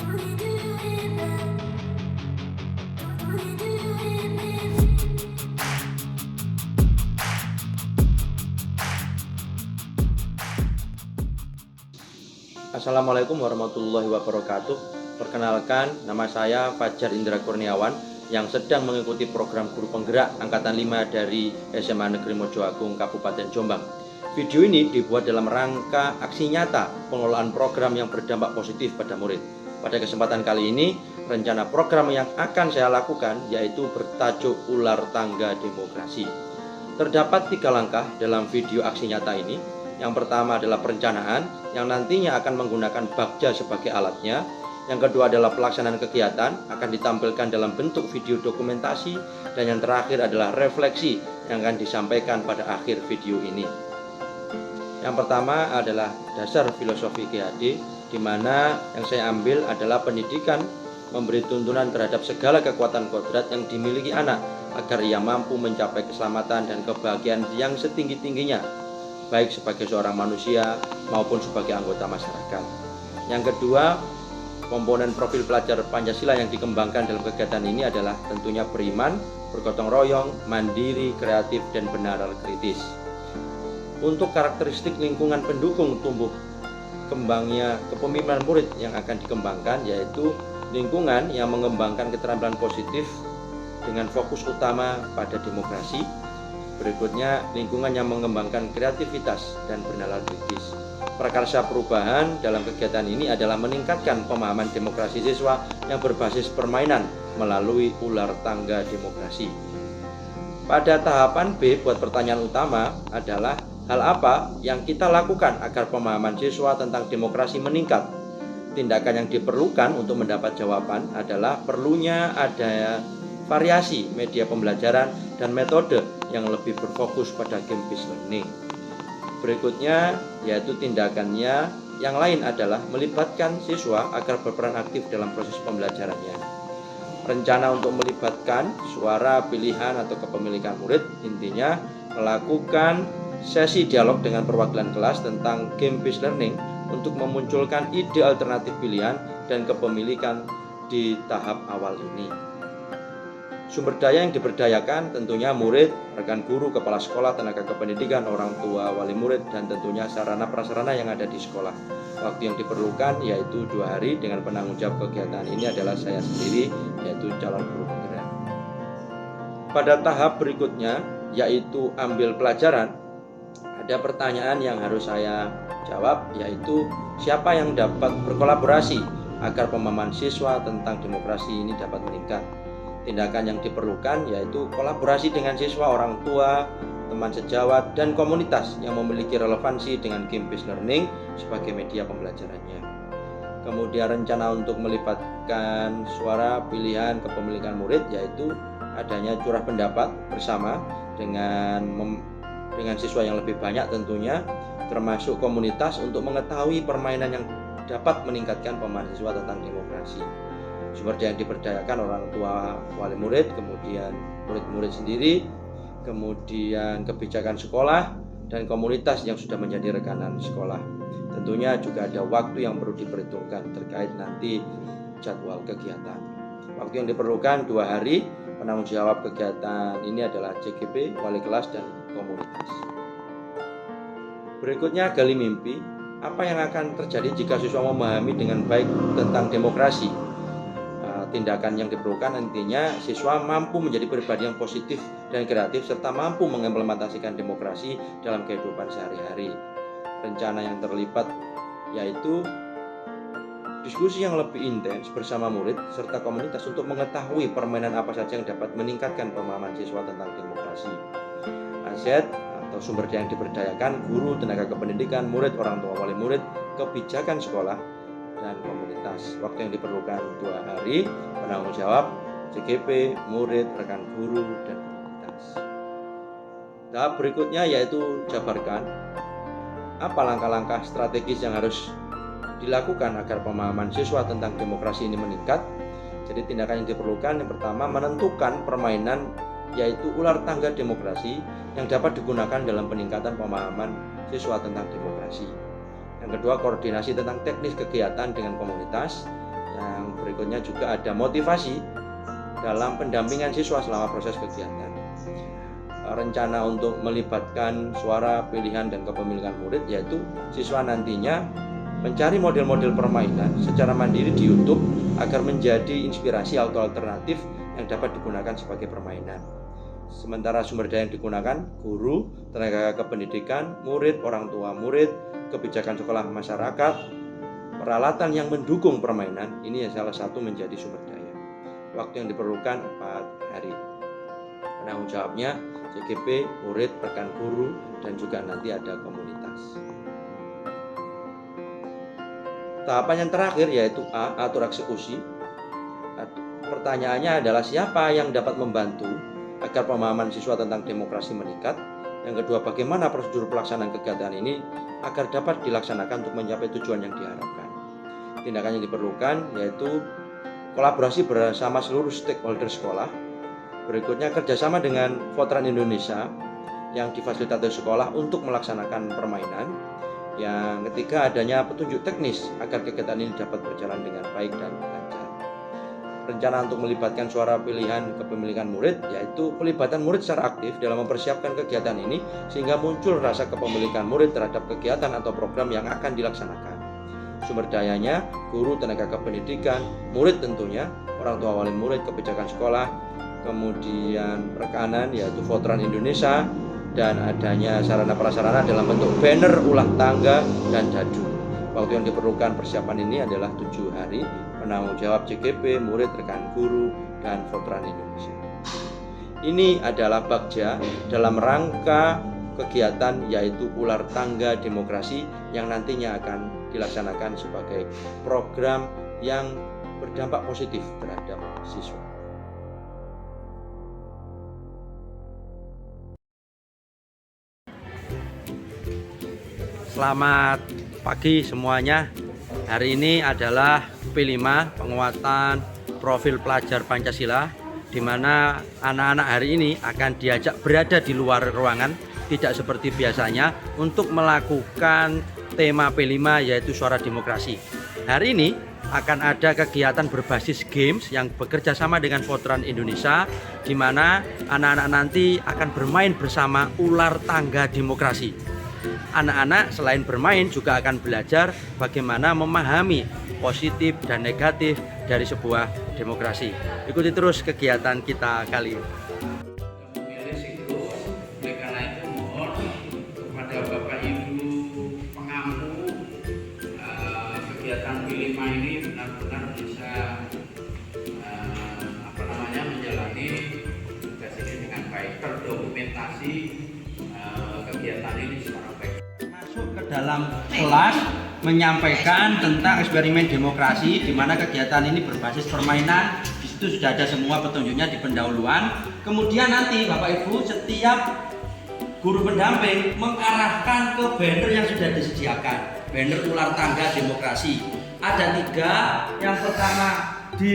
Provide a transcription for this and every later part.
Assalamualaikum warahmatullahi wabarakatuh. Perkenalkan, nama saya Fajar Indra Kurniawan yang sedang mengikuti program Guru Penggerak Angkatan 5 dari SMA Negeri Mojoagung, Kabupaten Jombang. Video ini dibuat dalam rangka aksi nyata pengelolaan program yang berdampak positif pada murid. Pada kesempatan kali ini, rencana program yang akan saya lakukan yaitu bertajuk Ular Tangga Demokrasi. Terdapat 3 langkah dalam video aksi nyata ini. Yang pertama adalah perencanaan yang nantinya akan menggunakan Bagja sebagai alatnya. Yang kedua adalah pelaksanaan kegiatan akan ditampilkan dalam bentuk video dokumentasi. Dan yang terakhir adalah refleksi yang akan disampaikan pada akhir video ini. Yang pertama adalah dasar filosofi GHD, di mana yang saya ambil adalah pendidikan memberi tuntunan terhadap segala kekuatan kodrat yang dimiliki anak agar ia mampu mencapai keselamatan dan kebahagiaan yang setinggi-tingginya, baik sebagai seorang manusia maupun sebagai anggota masyarakat. Yang kedua, komponen profil pelajar Pancasila yang dikembangkan dalam kegiatan ini adalah tentunya beriman, bergotong royong, mandiri, kreatif, dan benaral kritis. Untuk karakteristik lingkungan pendukung tumbuh kembangnya kepemimpinan murid yang akan dikembangkan, yaitu lingkungan yang mengembangkan keterampilan positif dengan fokus utama pada demokrasi. Berikutnya, lingkungan yang mengembangkan kreativitas dan bernalar kritis. Prakarsa perubahan dalam kegiatan ini adalah meningkatkan pemahaman demokrasi siswa yang berbasis permainan melalui ular tangga demokrasi. Pada tahapan B, buat pertanyaan utama adalah hal apa yang kita lakukan agar pemahaman siswa tentang demokrasi meningkat? Tindakan yang diperlukan untuk mendapat jawaban adalah perlunya ada variasi media pembelajaran dan metode yang lebih berfokus pada game-based learning. Berikutnya yaitu tindakannya yang lain adalah melibatkan siswa agar berperan aktif dalam proses pembelajarannya. Rencana untuk melibatkan suara, pilihan, atau kepemilikan murid, intinya melakukan sesi dialog dengan perwakilan kelas tentang game-based learning untuk memunculkan ide alternatif pilihan dan kepemilikan di tahap awal ini. Sumber daya yang diberdayakan tentunya murid, rekan guru, kepala sekolah, tenaga kependidikan, orang tua, wali murid, dan tentunya sarana prasarana yang ada di sekolah. Waktu yang diperlukan yaitu 2 hari, dengan penanggung jawab kegiatan ini adalah saya sendiri, yaitu calon guru penggerak. Pada tahap berikutnya yaitu ambil pelajaran, ada pertanyaan yang harus saya jawab, yaitu siapa yang dapat berkolaborasi agar pemahaman siswa tentang demokrasi ini dapat meningkat. Tindakan yang diperlukan yaitu kolaborasi dengan siswa, orang tua, teman sejawat, dan komunitas yang memiliki relevansi dengan game-based learning sebagai media pembelajarannya. Kemudian rencana untuk melibatkan suara, pilihan, kepemilikan murid yaitu adanya curah pendapat bersama dengan siswa yang lebih banyak tentunya, termasuk komunitas untuk mengetahui permainan yang dapat meningkatkan pemahaman siswa tentang demokrasi. Sumber daya yang diberdayakan orang tua, wali murid, kemudian murid-murid sendiri, kemudian kebijakan sekolah, dan komunitas yang sudah menjadi rekanan sekolah. Tentunya juga ada waktu yang perlu diperhitungkan terkait nanti jadwal kegiatan. Waktu yang diperlukan 2 hari, penanggung jawab kegiatan ini adalah CGP, wali kelas, dan komunitas. Berikutnya gali mimpi. Apa yang akan terjadi jika siswa memahami dengan baik tentang demokrasi? Tindakan yang diperlukan nantinya siswa mampu menjadi pribadi yang positif dan kreatif serta mampu mengimplementasikan demokrasi dalam kehidupan sehari-hari. Rencana yang terlibat yaitu diskusi yang lebih intens bersama murid serta komunitas untuk mengetahui permainan apa saja yang dapat meningkatkan pemahaman siswa tentang demokrasi. Aset atau sumber daya yang diberdayakan guru, tenaga kependidikan, murid, orang tua, wali murid, kebijakan sekolah, dan komunitas. Waktu yang diperlukan 2 hari, penanggung jawab CGP, murid, rekan guru, dan komunitas. Tahap berikutnya yaitu jabarkan apa langkah-langkah strategis yang harus dilakukan agar pemahaman siswa tentang demokrasi ini meningkat. Jadi tindakan yang diperlukan yang pertama menentukan permainan yaitu ular tangga demokrasi yang dapat digunakan dalam peningkatan pemahaman siswa tentang demokrasi. Yang kedua, koordinasi tentang teknis kegiatan dengan komunitas. Yang berikutnya juga ada motivasi dalam pendampingan siswa selama proses kegiatan. Rencana untuk melibatkan suara, pilihan, dan kepemilikan murid, yaitu siswa nantinya mencari model-model permainan secara mandiri di YouTube agar menjadi inspirasi atau alternatif yang dapat digunakan sebagai permainan. Sementara sumber daya yang digunakan guru, tenaga kependidikan, murid, orang tua murid, kebijakan sekolah masyarakat, peralatan yang mendukung permainan, ini salah satu menjadi sumber daya. Waktu yang diperlukan 4 hari. Penanggung jawabnya CGP, murid, rekan guru, dan juga nanti ada komunitas. Tahapan yang terakhir yaitu A, atur eksekusi. Pertanyaannya adalah siapa yang dapat membantu agar pemahaman siswa tentang demokrasi meningkat. Yang kedua, bagaimana prosedur pelaksanaan kegiatan ini agar dapat dilaksanakan untuk mencapai tujuan yang diharapkan. Tindakan yang diperlukan yaitu kolaborasi bersama seluruh stakeholder sekolah. Berikutnya, kerjasama dengan Veteran Indonesia yang difasilitasi sekolah untuk melaksanakan permainan. Yang ketiga, adanya petunjuk teknis agar kegiatan ini dapat berjalan dengan baik dan lancar. Rencana untuk melibatkan suara pilihan kepemilikan murid, yaitu pelibatan murid secara aktif dalam mempersiapkan kegiatan ini sehingga muncul rasa kepemilikan murid terhadap kegiatan atau program yang akan dilaksanakan. Sumber dayanya guru, tenaga kependidikan, murid tentunya, orang tua wali murid, kebijakan sekolah, kemudian rekanan yaitu Veteran Indonesia, dan adanya sarana prasarana dalam bentuk banner, ulah tangga, dan dadu. Waktu yang diperlukan persiapan ini adalah 7 hari. Penanggung jawab CGP, murid, rekan guru, dan Veteran Indonesia. Ini adalah Bagja dalam rangka kegiatan yaitu Ular Tangga Demokrasi yang nantinya akan dilaksanakan sebagai program yang berdampak positif terhadap siswa. Selamat pagi semuanya. Hari ini adalah P5 penguatan profil pelajar Pancasila, di mana anak-anak hari ini akan diajak berada di luar ruangan, tidak seperti biasanya, untuk melakukan tema P5 yaitu suara demokrasi. Hari ini akan ada kegiatan berbasis games yang bekerja sama dengan Veteran Indonesia, di mana anak-anak nanti akan bermain bersama ular tangga demokrasi. Anak-anak selain bermain juga akan belajar bagaimana memahami positif dan negatif dari sebuah demokrasi. Ikuti terus kegiatan kita kali ini. Oleh karena itu mohon kepada Bapak Ibu pengampu kegiatan P5 ini benar-benar bisa menjalani tugas ini dengan baik, terdokumentasi kegiatan ini secara baik. Masuk ke dalam kelas menyampaikan tentang eksperimen demokrasi, di mana kegiatan ini berbasis permainan. Di situ sudah ada semua petunjuknya di pendahuluan. Kemudian nanti Bapak Ibu setiap guru pendamping mengarahkan ke banner yang sudah disediakan, banner ular tangga demokrasi. Ada 3, yang pertama di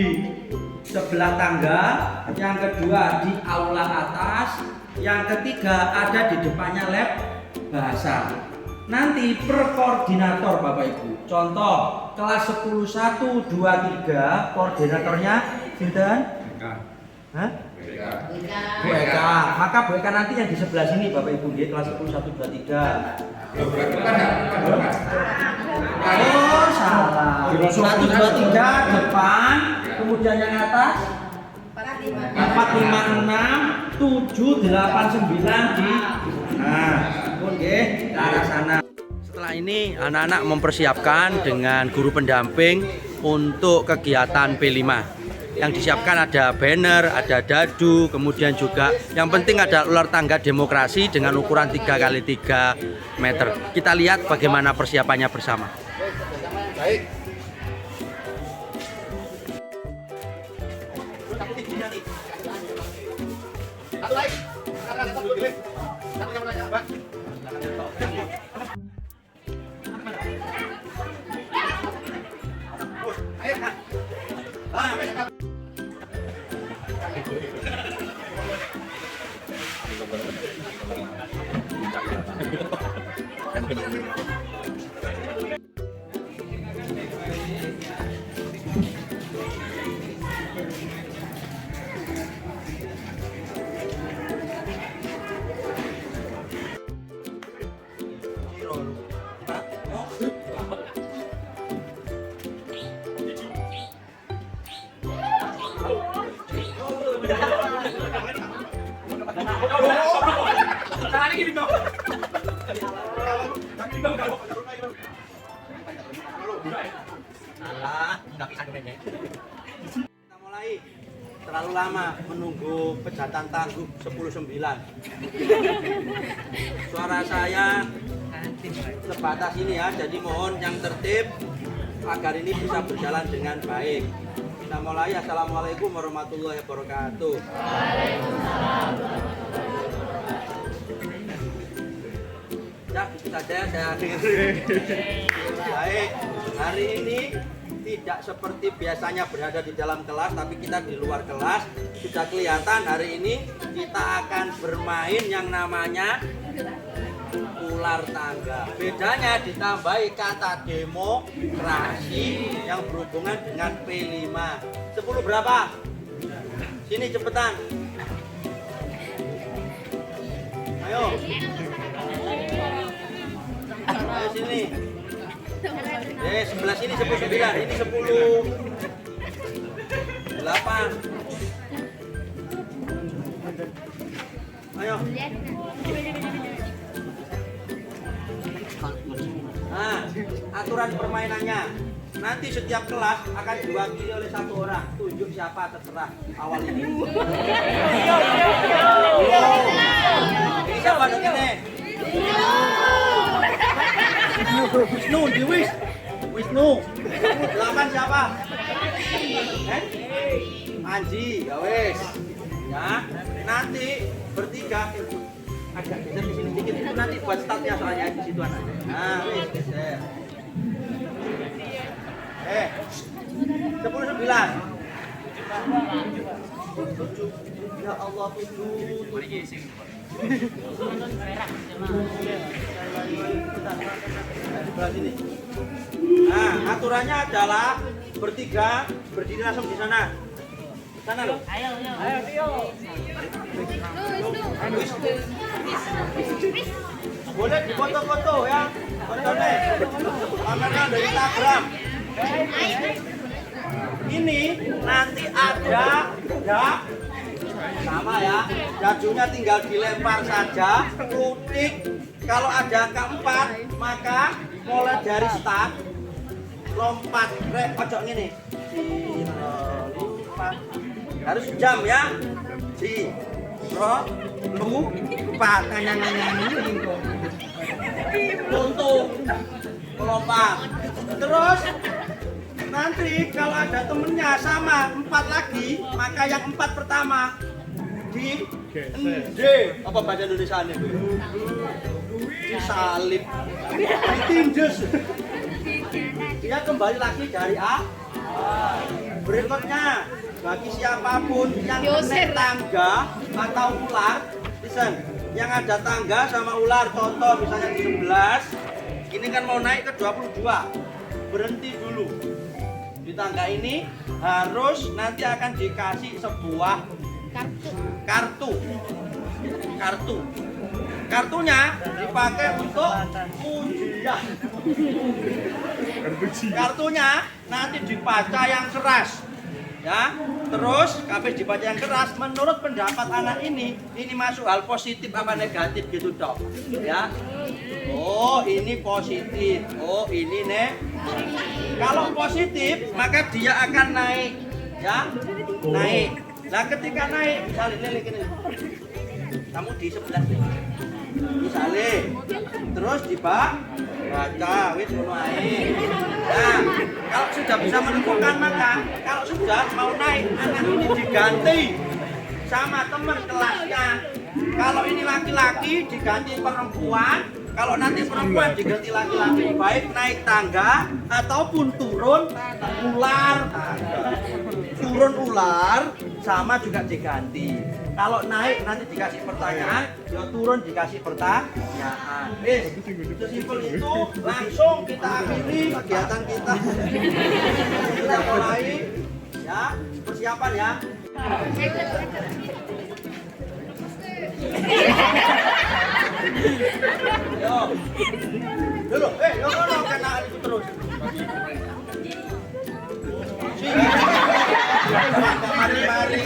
sebelah tangga, yang kedua di aula atas, yang ketiga ada di depannya lab bahasa. Nanti per koordinator Bapak Ibu, contoh kelas 10 1 2 3, koordinatornya sinten? Hah? Bu Eka. Maka Bu Eka nanti yang di sebelah sini Bapak Ibu, dia kelas 10 1 2 3. Oh, salah. 1 2 3 depan, kemudian yang atas 4 5 6 7 8 9 di oke, ke arah sana. Setelah ini anak-anak mempersiapkan dengan guru pendamping untuk kegiatan P5. Yang disiapkan ada banner, ada dadu, kemudian juga yang penting ada ular tangga demokrasi dengan ukuran 3x3 meter. Kita lihat bagaimana persiapannya bersama. Baik. Kita mulai. Terlalu lama menunggu pejatan tangguh 10-9. Suara saya sebatas ini ya, jadi mohon yang tertib agar ini bisa berjalan dengan baik. Kita mulai. Assalamualaikum warahmatullahi wabarakatuh. Ya, itu saja saya akhiri. Baik, hari ini tidak seperti biasanya berada di dalam kelas, tapi kita di luar kelas. Sudah kelihatan hari ini kita akan bermain yang namanya ular tangga. Bedanya ditambahi kata demokrasi yang berhubungan dengan P5. 10 berapa? Sini cepetan. Ayo. Ayo sini. Sebelah sini 10-9, ini 10 8. Ayo. Nah, aturan permainannya. Nanti setiap kelas akan diwakili oleh satu orang. Tunjuk siapa terserah awal ini. Ini siapa ini? Wisnu, Wisnu. 8 siapa? Anji, ya wes. Ya, nanti bertiga agak geser ke sini dikit, itu nanti buat startnya soalnya di situ anaknya. Nah, wes geser. 10-9. Ya Allah, 7. Nah, aturannya adalah bertiga berdiri langsung di sana. Sana loh. Ayo. Boleh difoto-foto ya. Fotonya. Kameranya dari Instagram. Ini nanti ada sama ya. Jajunya tinggal dilempar saja. Lutik. Kalau ada angka 4, maka mulai dari start lompat ojo ngene. Lompat. Harus jam ya. Lupa untuk melompat. Terus nanti kalau ada temennya sama 4 lagi, maka yang 4 pertama di apa bahasa Indonesia ini? Disalib, ditindas. Dia kembali lagi dari A. Berikutnya bagi siapapun yang naik tangga atau ular, listen, yang ada tangga sama ular, contoh misalnya di 11, ini kan mau naik ke 22, berhenti dulu di tangga ini. Harus nanti akan dikasih sebuah kartunya dipakai untuk ujian. Kartunya nanti dibaca yang keras ya, terus habis dibaca yang keras, menurut pendapat anak ini masuk hal positif apa negatif gitu dok ya. Oh ini positif, oh ini kalau positif maka dia akan naik ya, naik. Nah ketika naik misalnya ini kamu di 11 misalnya, terus dibaca wis ngono ae. Nah, kalau sudah bisa menentukan, maka kalau sudah mau naik, anak ini diganti sama teman kelasnya. Kalau ini laki-laki diganti perempuan, kalau nanti perempuan diganti laki-laki, baik naik tangga ataupun turun ular. Turun ular sama juga diganti. Kalau naik nanti dikasih pertanyaan, ya turun dikasih pertanyaan. Sesimpel itu, langsung kita akhiri kegiatan kita. Kita mulai ya, persiapan ya. Yo. Dulu, yo kena itu terus. Mari-mari.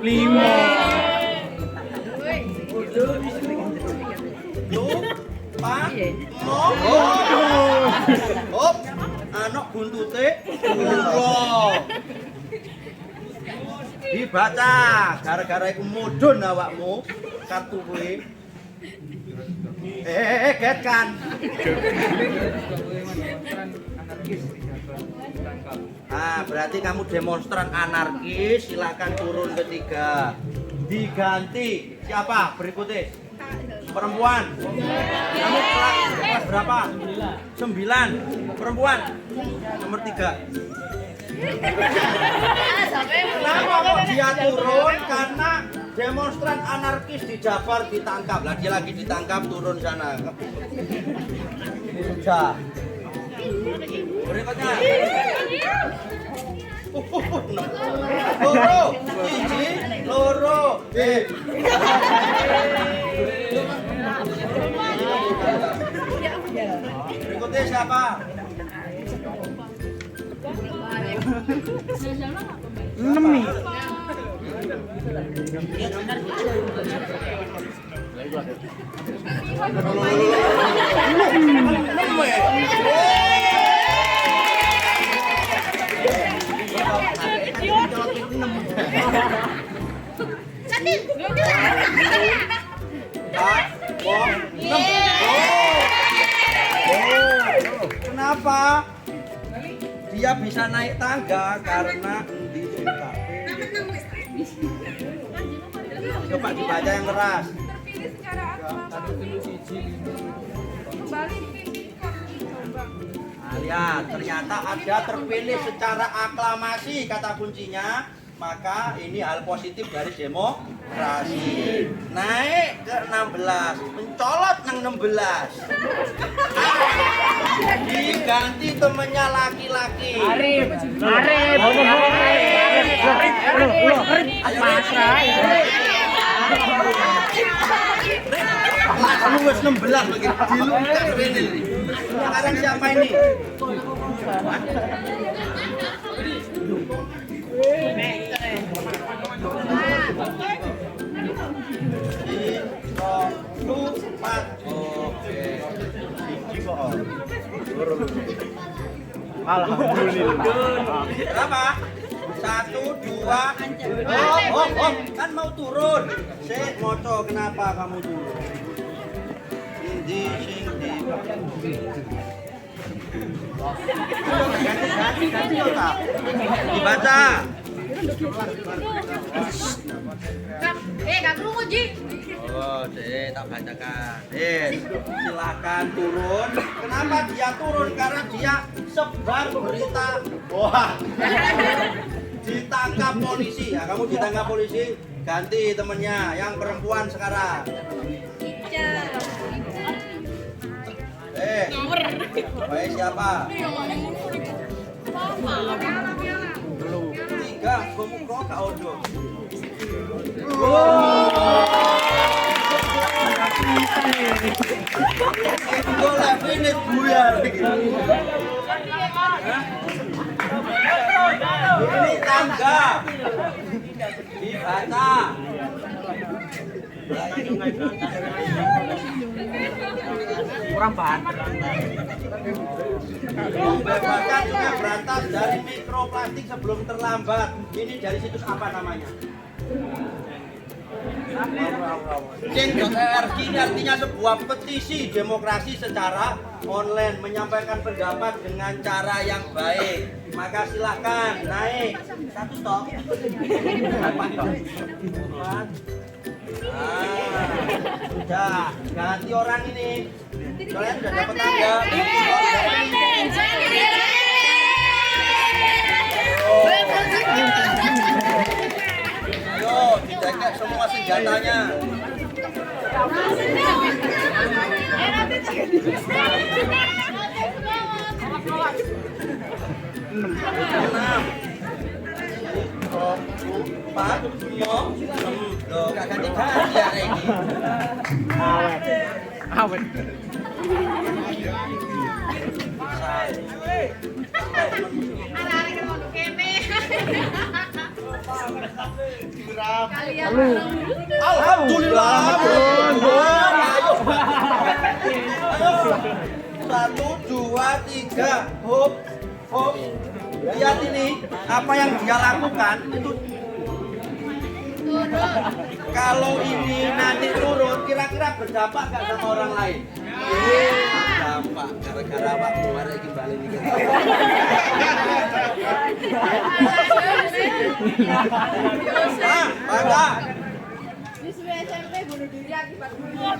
Hop, anak buntute ulo. Dibaca, gara-gara iku mudhun awakmu kartu kuwi. Get kan. Berarti kamu demonstran anarkis, silakan turun ketiga. Diganti siapa berikutnya? Perempuan. Kamu kelas berapa? 9. Perempuan nomor 3. Kenapa kok dia turun? Karena demonstran anarkis di Jabar ditangkap. Dia lagi ditangkap, turun sana. Sudah. Berikutnya. Loro, siji, loro. Berikutnya siapa? Nemi. Kenapa? Dia bisa naik tangga karena di CKP. Coba dibaca yang keras. Terpilih secara aklamasi. Kembali dipilihkan dicoba. Lihat, ternyata ada terpilih secara aklamasi kata kuncinya. Maka ini hal positif dari demokrasi. Naik ke 16, mencolot nang 16. Diganti temennya laki-laki. Arif. Langsung wes 16 lagi. Dilungkas ini. Sekarang siapa ini? Alhamdulillah. Berapa? 1, 2. Kan mau turun. Sik moco, kenapa kamu turun? Sing ganti otak. Dibaca. Gak perlu Ji. Oh, tak bacakan. Silakan turun. Kenapa dia turun? Karena dia sebar berita. Wah. Ditangkap polisi. Ya, kamu ditangkap polisi, ganti temennya yang perempuan sekarang. Baik siapa? Belum. 3, kamu kok Kak Odo. Golek finish buyar iki. Ini tangga. Dibaca. Kurang bahan. Membebaskan sungai Berantas dari mikroplastik sebelum terlambat. Ini dari situs apa namanya? Change.org ini artinya sebuah petisi demokrasi secara online, menyampaikan pendapat dengan cara yang baik. Maka silahkan naik. 1 stop. 4 stop. Sudah, ganti orang ini. Kalian sudah dapat tangga. Ayo, dicek semua senjatanya. Awet. Anak-anak yang mau kene. Alhamdulillah. Ayo. 1, 2, 3. Hop. Hop. Lihat ini, apa yang dia lakukan itu. Kalau ini nanti turun, kira-kira berdampak nggak sama orang lain? Berdampak, gara-gara waktu hari kembali nih. Baca. Siswa SMP bunuh diri akibat bullying.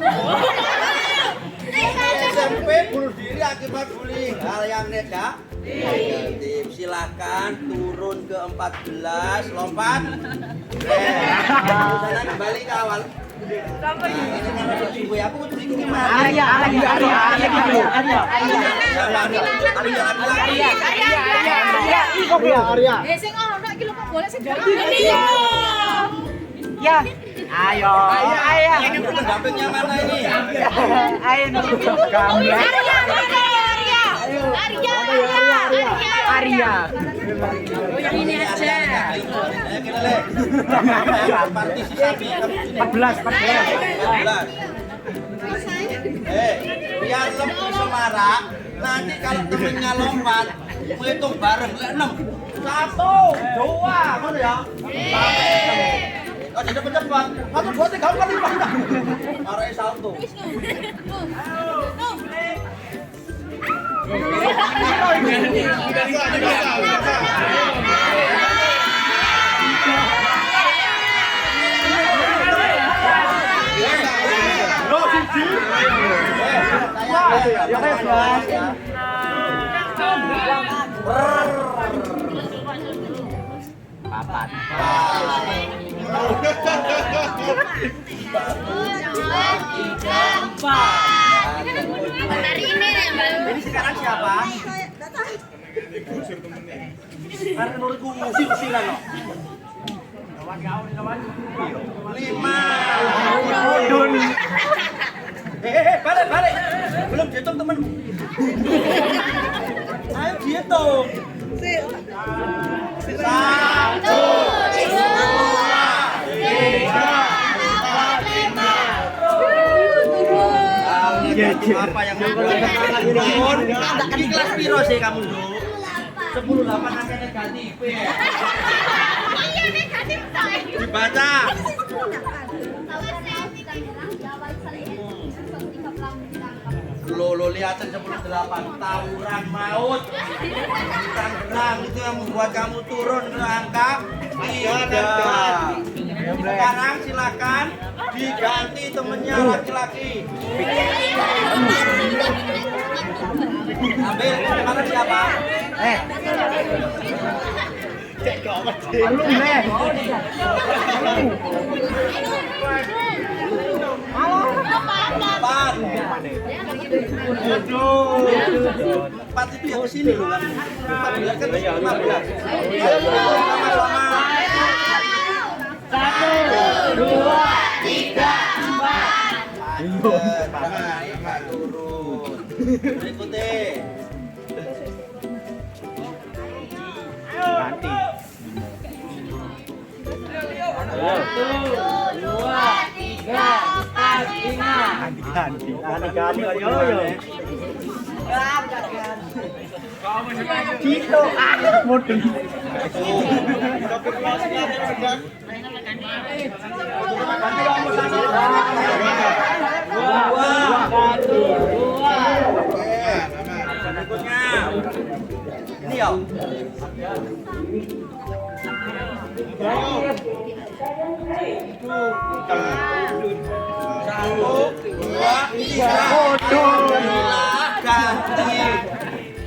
SMP bunuh diri akibat bullying. Hal yang negatif. Silakan turun ke 14, lompat. Sana kembali ke awal. Nah, ini nama ibu aku ini mana? Arya. Sing ono iki lho kok boleh sing Ya. Ayo. Ini pendampingnya mana ini? Ayo gambar. Arya. yang ini aja. Partisipasi 14. Biar lebih semarak. Nanti kalau temennya lompat, menghitung bareng 6. 1, 2, mana ya? Oh, cepat. 1, 2, 3, 4, 5. Arek salto. Papat. Hari ini ya, Mbak. Ini sekarang siapa? Karena menurutku usil-usilan loh. 5. Balik. Belum dihitung temen. Ayo dihitung. 1, 2, 3, 4, 5. Apa yang membuat di kelas piro sih kamu dulu? 10, 8 angka negatif ya. Iya negatif saya. Dibaca. Lo lihatin 10-8 tawuran maut. Tangerang itu yang membuat kamu turun ke angka 3. Sekarang silakan diganti temennya laki-laki. Ambil, mana siapa? Belum deh. Empat. Empat itu yang kesini loh kan? 14 kan 15. Sama-sama. 1, 2, 3, 4. Naik turun. Berikutnya. Ganti. 1, 2, 3, 4, 5. Ganti. Yo. Cito, model. Berikutnya. Ini ya. 1, 2, 3. Ganti.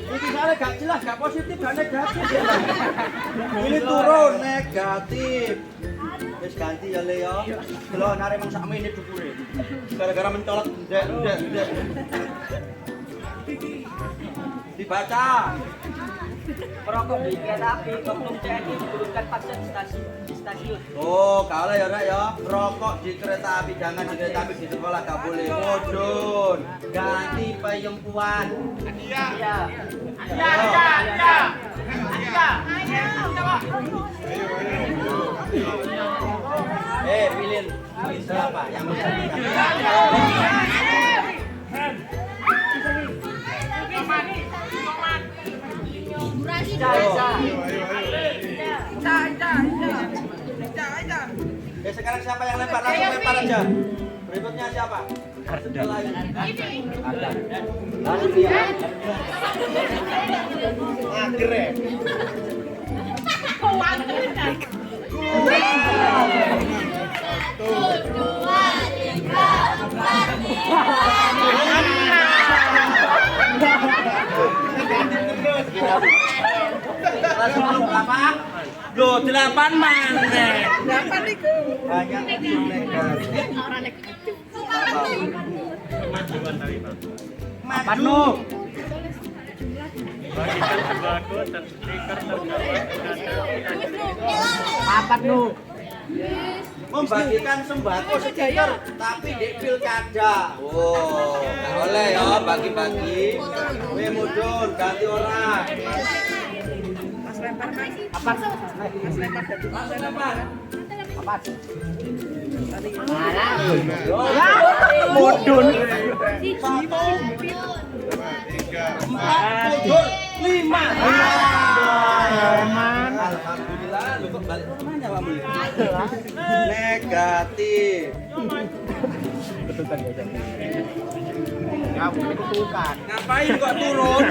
Ini soalnya gak jelas, gak positif, gak negatif. Ini turun negatif. Wis ganti ya Le ya. Delok nare mung sakmene ini dukure. Gara-gara mencolot ndek. Dibaca. Merokok di kereta api, oknum TNI diturunkan paksa di stasiun. Oh, kalah ya Rek ya. Rokok di kereta api, jangan di kereta api, di sekolah gak boleh. Mudun. Ganti payempuan. Iya. Pilih siapa yang bisa sekarang siapa yang lempar? Langsung lempar aja. Berikutnya siapa? Setelah ini. Langsung dia. Akhirnya. Berapa? Loh, 8 mana? 8 itu. Banyak negatif. Maju. Bagikan sembako dan stiker Apa tuh? Membagikan sembako stiker tapi di pilkada. Oh, nggak boleh ya bagi-bagi. Weh mudun, ganti orang. Apa? Mudun. 5. Alhamdulillah, lu kok balik rumahnya Pak Muli? Negatif. Ngapain kok turun?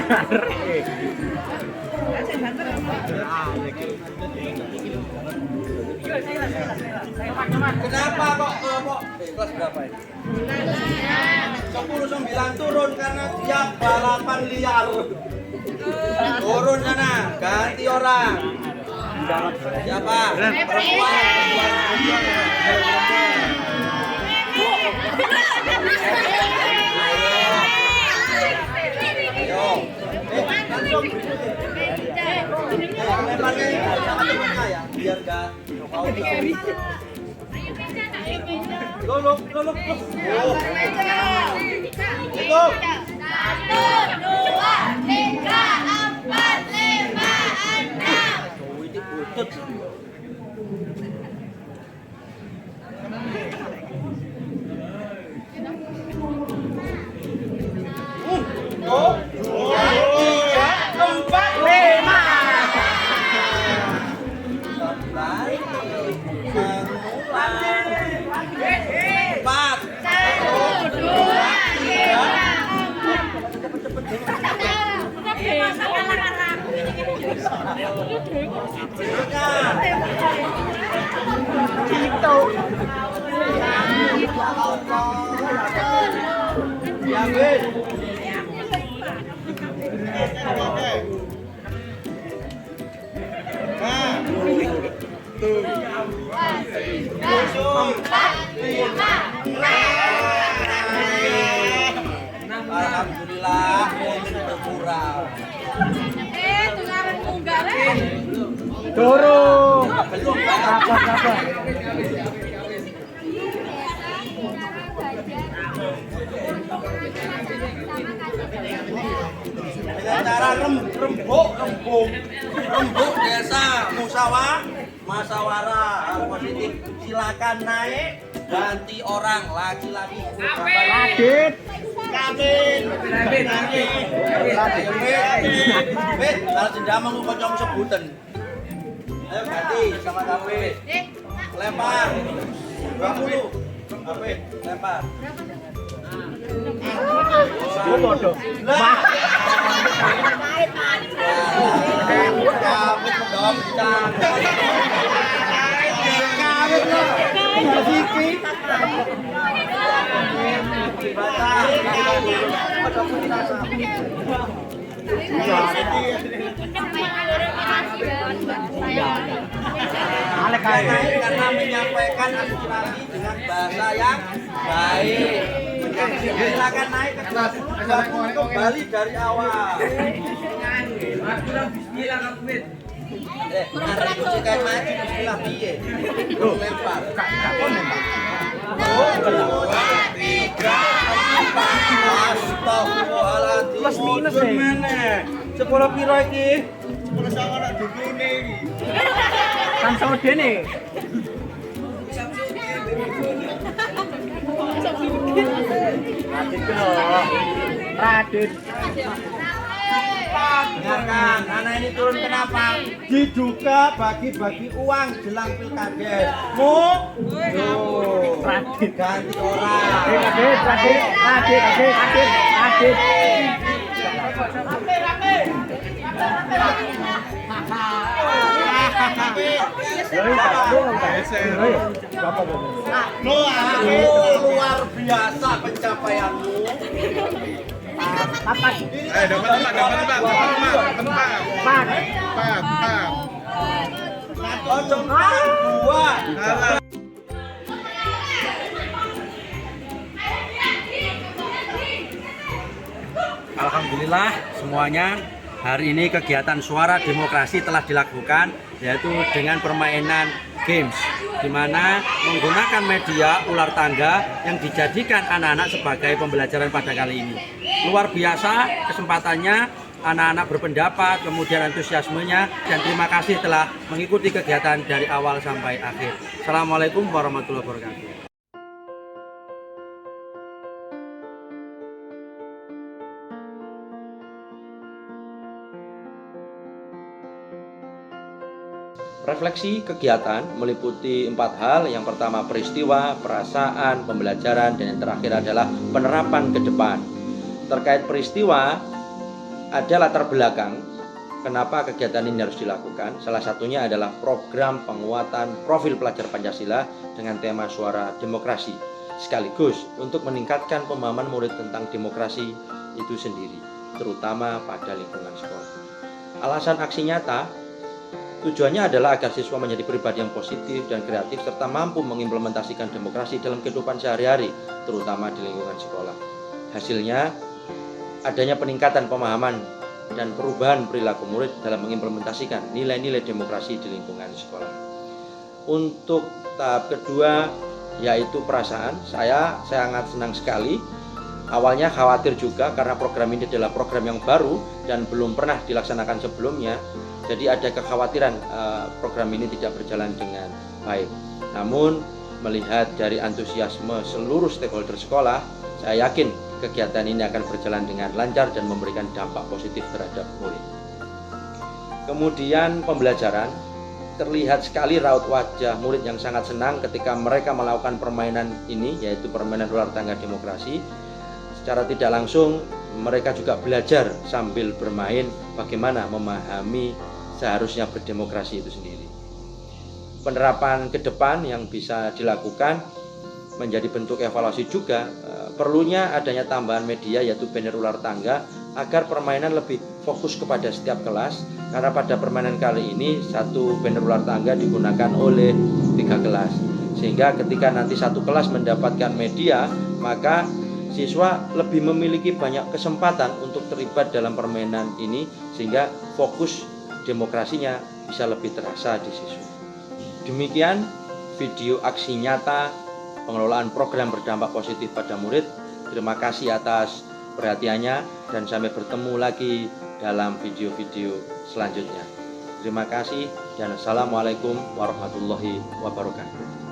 Kenapa kok kelas berapa ini? 10-9 turun karena dia balapan liar. Turun sana, ganti orang. Siapa? Perempuan. Ayo. Langsung. Lemparnya sama temennya ya, biar gak mau tahu. Lolok. Oh. Itu. 1, 2, 3, 4, 5, 6. Oh, ini butut. Oh. 2, 4, 5. Alhamdulillah berkurang. Tungaran munggah. Dorong. Belum Sabar. dengan cara rembuk desa musyawarah positif. Silakan naik, ganti orang laki-laki. Adit. Kalau tidak mau kocok sebutan. Ayo ganti sama kafe. Lempar. 20. Kafe, lempar. Gua bodoh. Karena menyampaikan aspirasi dengan bahasa yang baik. Silakan naik ke kelas 20 kembali dari awal. Arek kucing kayak maju bismillah piye? Lempar. Astagfirullahaladzim. Plus minus mana? 10 piro iki? 10 sama nak dukune iki. Kan sama dene. Dengarkan, anak ini turun kenapa? Diduga bagi-bagi uang jelang pilkades. Tuh, ganti orang. Luar biasa pencapaianmu. Ojo dua. Alhamdulillah semuanya, hari ini kegiatan Suara Demokrasi telah dilakukan, yaitu dengan permainan games, di mana menggunakan media ular tangga yang dijadikan anak-anak sebagai pembelajaran pada kali ini. Luar biasa kesempatannya, anak-anak berpendapat, kemudian antusiasmenya, dan terima kasih telah mengikuti kegiatan dari awal sampai akhir. Assalamualaikum warahmatullahi wabarakatuh. Refleksi kegiatan meliputi 4 hal. Yang pertama peristiwa, perasaan, pembelajaran, dan yang terakhir adalah penerapan ke depan. Terkait peristiwa, ada latar belakang kenapa kegiatan ini harus dilakukan. Salah satunya adalah program penguatan profil pelajar Pancasila dengan tema Suara Demokrasi, sekaligus untuk meningkatkan pemahaman murid tentang demokrasi itu sendiri, terutama pada lingkungan sekolah. Alasan aksi nyata tujuannya adalah agar siswa menjadi pribadi yang positif dan kreatif serta mampu mengimplementasikan demokrasi dalam kehidupan sehari-hari, terutama di lingkungan sekolah. Hasilnya, adanya peningkatan pemahaman dan perubahan perilaku murid dalam mengimplementasikan nilai-nilai demokrasi di lingkungan sekolah. Untuk tahap kedua, yaitu perasaan, saya sangat senang sekali. Awalnya khawatir juga karena program ini adalah program yang baru dan belum pernah dilaksanakan sebelumnya. Jadi ada kekhawatiran program ini tidak berjalan dengan baik. Namun melihat dari antusiasme seluruh stakeholder sekolah, saya yakin kegiatan ini akan berjalan dengan lancar dan memberikan dampak positif terhadap murid. Kemudian pembelajaran, terlihat sekali raut wajah murid yang sangat senang ketika mereka melakukan permainan ini, yaitu permainan ular tangga demokrasi. Secara tidak langsung mereka juga belajar sambil bermain bagaimana memahami seharusnya berdemokrasi itu sendiri. Penerapan ke depan yang bisa dilakukan menjadi bentuk evaluasi juga, perlunya adanya tambahan media yaitu banner ular tangga agar permainan lebih fokus kepada setiap kelas, karena pada permainan kali ini satu banner ular tangga digunakan oleh 3 kelas, sehingga ketika nanti satu kelas mendapatkan media, maka siswa lebih memiliki banyak kesempatan untuk terlibat dalam permainan ini, sehingga fokus demokrasinya bisa lebih terasa di siswa. Demikian video aksi nyata pengelolaan program berdampak positif pada murid. Terima kasih atas perhatiannya dan sampai bertemu lagi dalam video-video selanjutnya. Terima kasih dan assalamualaikum warahmatullahi wabarakatuh.